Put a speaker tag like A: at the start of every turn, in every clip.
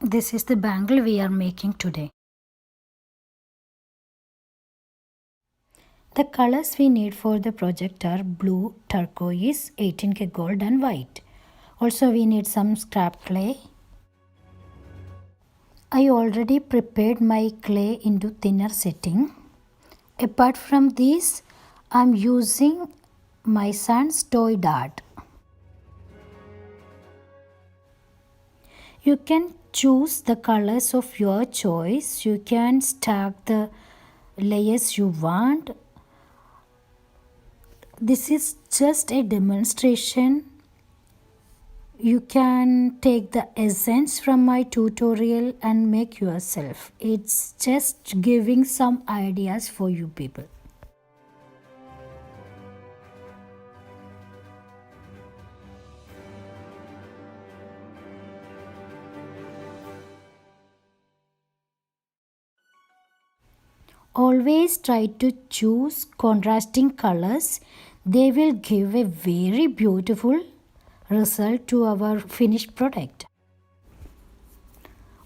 A: This is the bangle we are making today. The colors we need for the project are blue, turquoise, 18K gold and white. Also we need some scrap clay. I already prepared my clay into thinner setting. Apart from this, I am using my son's toy dart. You can choose the colors of your choice. You can stack the layers you want. This is just a demonstration. You can take the essence from my tutorial and make yourself. It's just giving some ideas for you people. Always try to choose contrasting colors. They will give a very beautiful result to our finished product.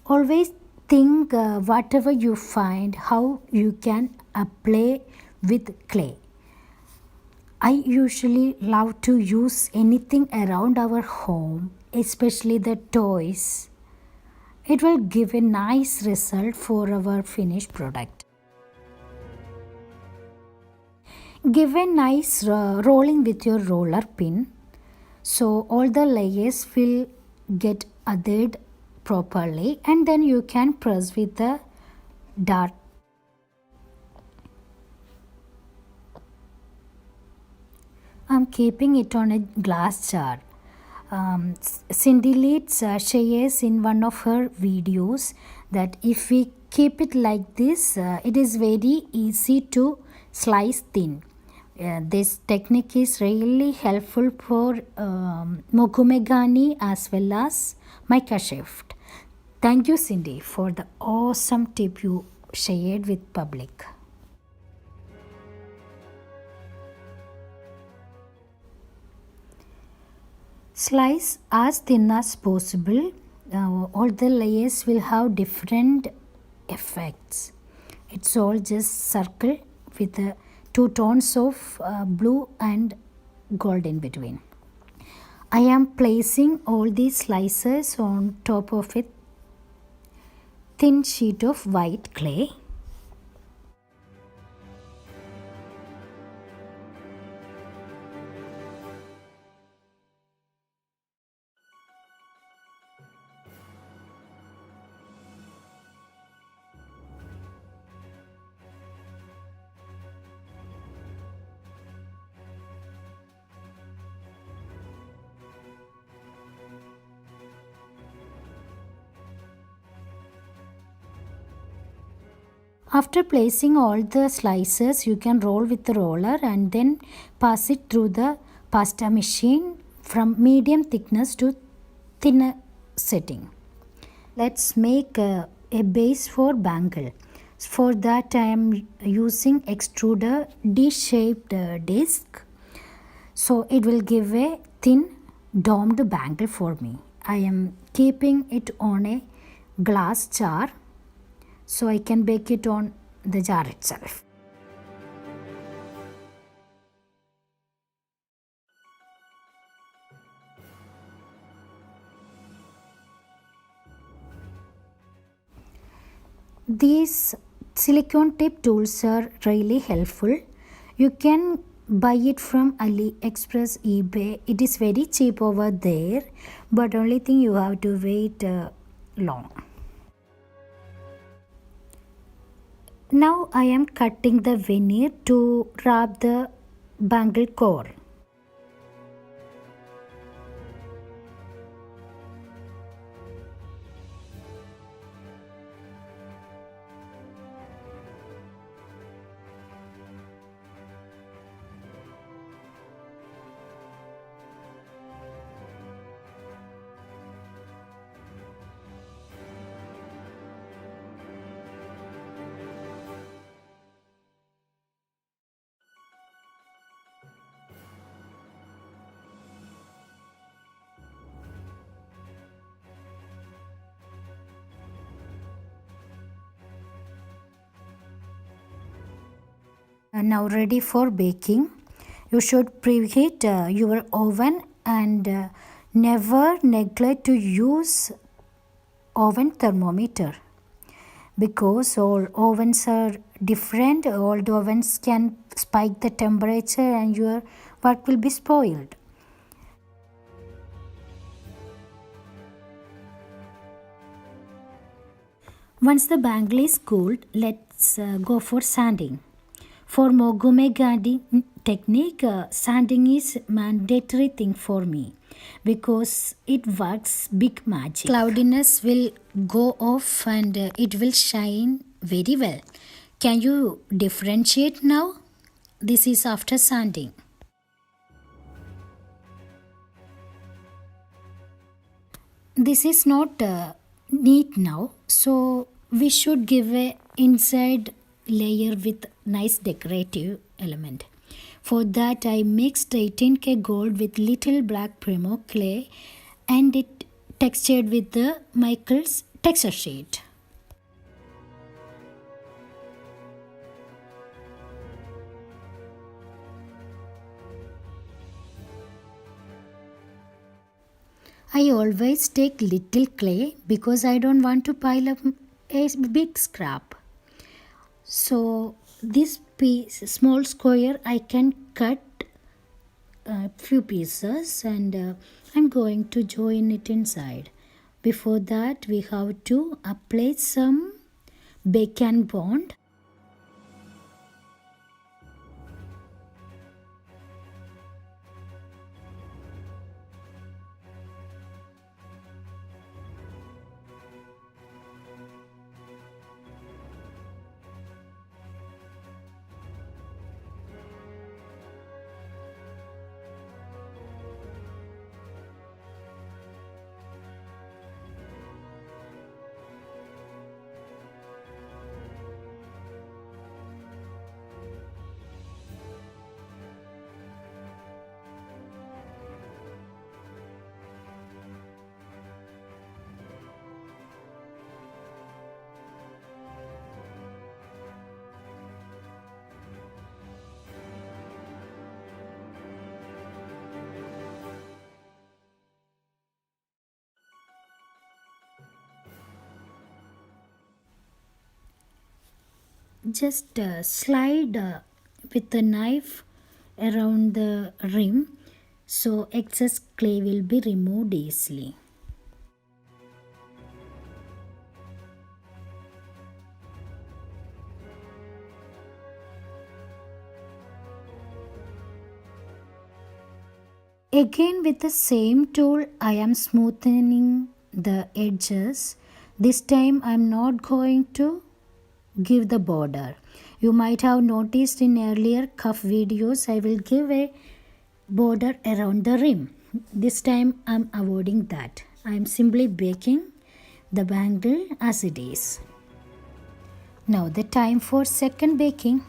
A: Always think whatever you find, how you can apply with clay. I usually love to use anything around our home, especially the toys. It will give a nice result for our finished product. Give a nice rolling with your roller pin so all the layers will get adhered properly, and then you can press with the dart. I'm keeping it on a glass jar. Cindy Leeds shares in one of her videos that if we keep it like this, it is very easy to slice thin. This technique is really helpful for Mokumegane as well as mica shift. Thank you, Cindy, for the awesome tip you shared with public. Slice as thin as possible. All the layers will have different effects. It's all just circle with two tones of blue and gold in between. I am placing all these slices on top of a thin sheet of white clay. After placing all the slices, you can roll with the roller and then pass it through the pasta machine from medium thickness to thinner setting. Let's make a base for bangle. For that I am using extruder D-shaped disc. So it will give a thin domed bangle for me. I am keeping it on a glass jar so I can bake it on the jar itself. These silicone tip tools are really helpful. You can buy it from Aliexpress, eBay. It is very cheap over there, but only thing you have to wait long. Now I am cutting the veneer to wrap the bangle core. Now ready for baking. You should preheat your oven and never neglect to use oven thermometer, because all ovens are different. Old ovens can spike the temperature and your work will be spoiled. Once the bangle is cooled, let's go for sanding. For Mokumegane technique, sanding is mandatory thing for me because it works big magic. Cloudiness will go off and it will shine very well. Can you differentiate now? This is after sanding. This is not neat now, so we should give a inside layer with nice decorative element. For that I mixed 18K gold with little black primo clay and it textured with the Michael's texture sheet. I always take little clay because I don't want to pile up a big scrap. So this piece, small square, I can cut a few pieces and I'm going to join it inside. Before that we have to apply some bake and bond. Just slide with the knife around the rim so excess clay will be removed easily. Again with the same tool I am smoothing the edges. This time I am not going to give the border. You might have noticed in earlier cuff videos I will give a border around the rim. This time I am avoiding that. I am simply baking the bangle as it is. Now the time for second baking.